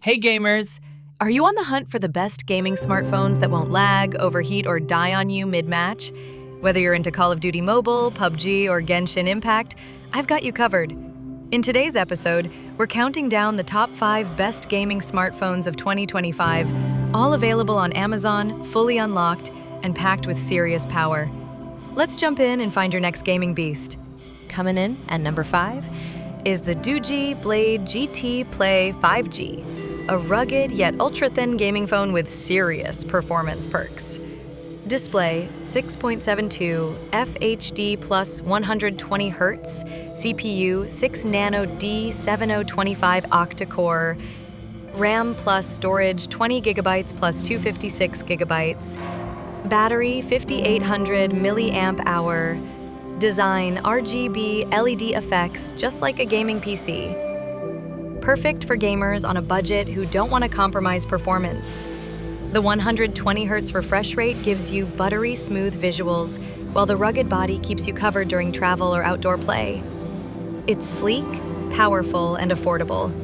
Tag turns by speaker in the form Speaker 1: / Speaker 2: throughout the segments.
Speaker 1: Hey gamers! Are you on the hunt for the best gaming smartphones that won't lag, overheat, or die on you mid-match? Whether you're into Call of Duty Mobile, PUBG, or Genshin Impact, I've got you covered. In today's episode, we're counting down the top 5 best gaming smartphones of 2025, all available on Amazon, fully unlocked, and packed with serious power. Let's jump in and find your next gaming beast. Coming in at number 5 is the DOOGEE Blade GT Play 5G. A rugged yet ultra-thin gaming phone with serious performance perks. Display 6.72 FHD plus 120 Hz, CPU 6 nano D7025 octa-core, RAM plus storage 20 GB plus 256 GB, battery 5800 milliamp hour, design RGB LED effects just like a gaming PC. Perfect for gamers on a budget who don't want to compromise performance. The 120 Hz refresh rate gives you buttery smooth visuals, while the rugged body keeps you covered during travel or outdoor play. It's sleek, powerful, and affordable.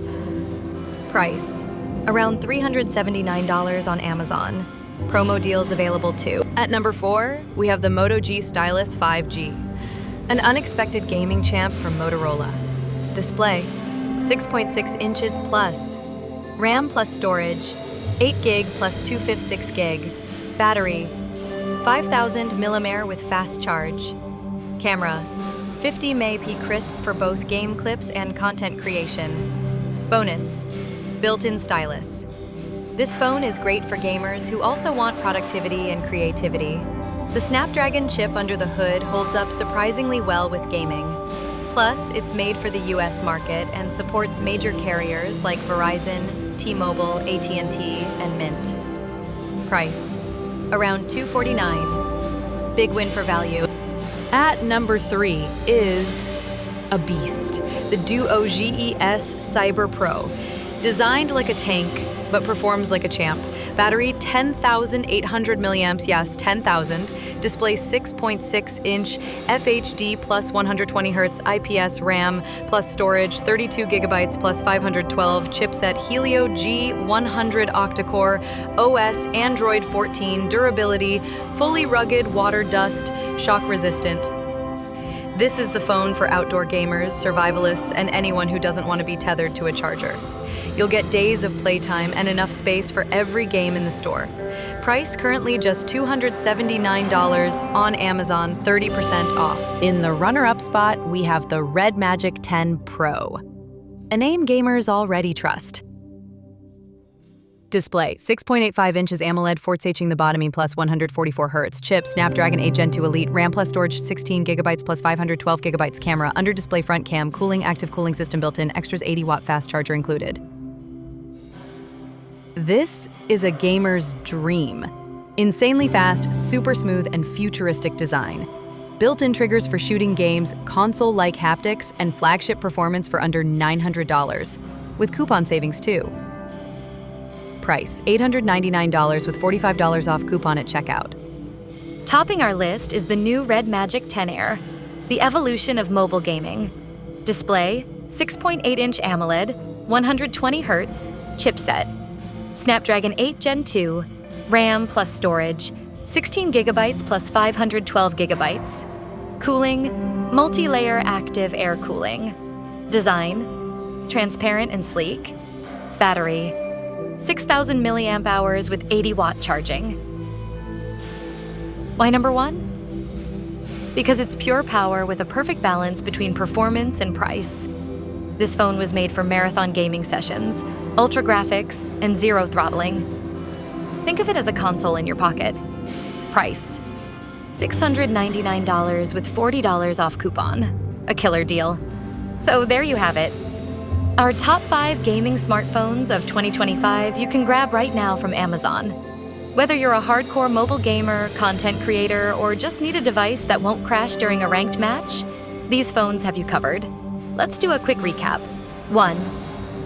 Speaker 1: Price: around $379 on Amazon. Promo deals available too. At number 4, we have the Moto G Stylus 5G, an unexpected gaming champ from Motorola. Display 6.6 inches plus, RAM plus storage, 8 GB plus 256 GB, battery, 5000 mAh with fast charge, camera, 50 MP crisp for both game clips and content creation. Bonus, built-in stylus. This phone is great for gamers who also want productivity and creativity. The Snapdragon chip under the hood holds up surprisingly well with gaming. Plus, it's made for the US market and supports major carriers like Verizon, T-Mobile, AT&T, and Mint. Price: around $249. Big win for value. At number 3 is a beast, the DOOGE S Cyber Pro. Designed like a tank, but performs like a champ. Battery 10,800 milliamps, yes, 10,000. Display 6.6-inch FHD plus 120 Hz IPS RAM plus storage 32 GB plus 512 chipset Helio G100 octa-core OS Android 14 durability fully rugged water dust shock resistant. This is the phone for outdoor gamers, survivalists, and anyone who doesn't want to be tethered to a charger. You'll get days of playtime and enough space for every game in the store. Price currently just $279 on Amazon, 30% off. In the runner-up spot, we have the REDMAGIC 10 Pro, a name gamers already trust. Display 6.85 inches AMOLED Force-Hing the bottoming plus 144 Hz. Chip Snapdragon 8 Gen 2 Elite. RAM plus storage 16 GB plus 512 GB. Camera under display front cam. Cooling active cooling system built in. Extras 80-watt fast charger included. This is a gamer's dream. Insanely fast, super smooth, and futuristic design. Built-in triggers for shooting games, console-like haptics, and flagship performance for under $900, with coupon savings too. Price: $899 with $45 off coupon at checkout.
Speaker 2: Topping our list is the new REDMAGIC 10 Air, the evolution of mobile gaming. Display 6.8-inch AMOLED, 120 Hz, chipset. Snapdragon 8 Gen 2, RAM plus storage, 16 GB plus 512 GB. Cooling, multi-layer active air cooling. Design, transparent and sleek. Battery, 6,000 milliamp hours with 80-watt charging. Why number 1? Because it's pure power with a perfect balance between performance and price. This phone was made for marathon gaming sessions, ultra graphics, and zero throttling. Think of it as a console in your pocket. Price: $699 with $40 off coupon. A killer deal. So there you have it. Our top 5 gaming smartphones of 2025 you can grab right now from Amazon. Whether you're a hardcore mobile gamer, content creator, or just need a device that won't crash during a ranked match, these phones have you covered. Let's do a quick recap. 1.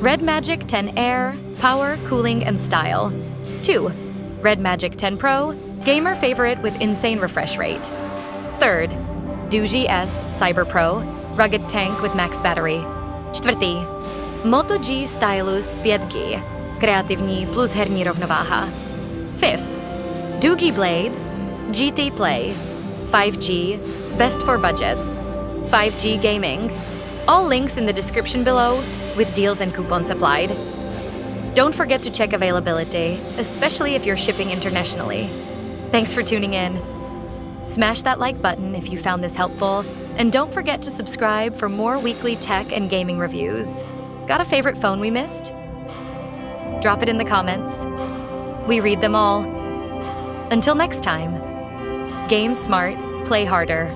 Speaker 2: REDMAGIC 10 Air, power, cooling, and style. 2. REDMAGIC 10 Pro, gamer favorite with insane refresh rate. 3rd, DOOGEE S Cyber Pro, rugged tank with max battery. 4. Moto G Stylus 5G, kreativní plus herní rovnováha. Fifth, DOOGEE Blade, GT Play, 5G, best for budget, 5G gaming. All links in the description below, with deals and coupons applied. Don't forget to check availability, especially if you're shipping internationally. Thanks for tuning in. Smash that like button if you found this helpful, and don't forget to subscribe for more weekly tech and gaming reviews. Got a favorite phone we missed? Drop it in the comments. We read them all. Until next time, game smart, play harder.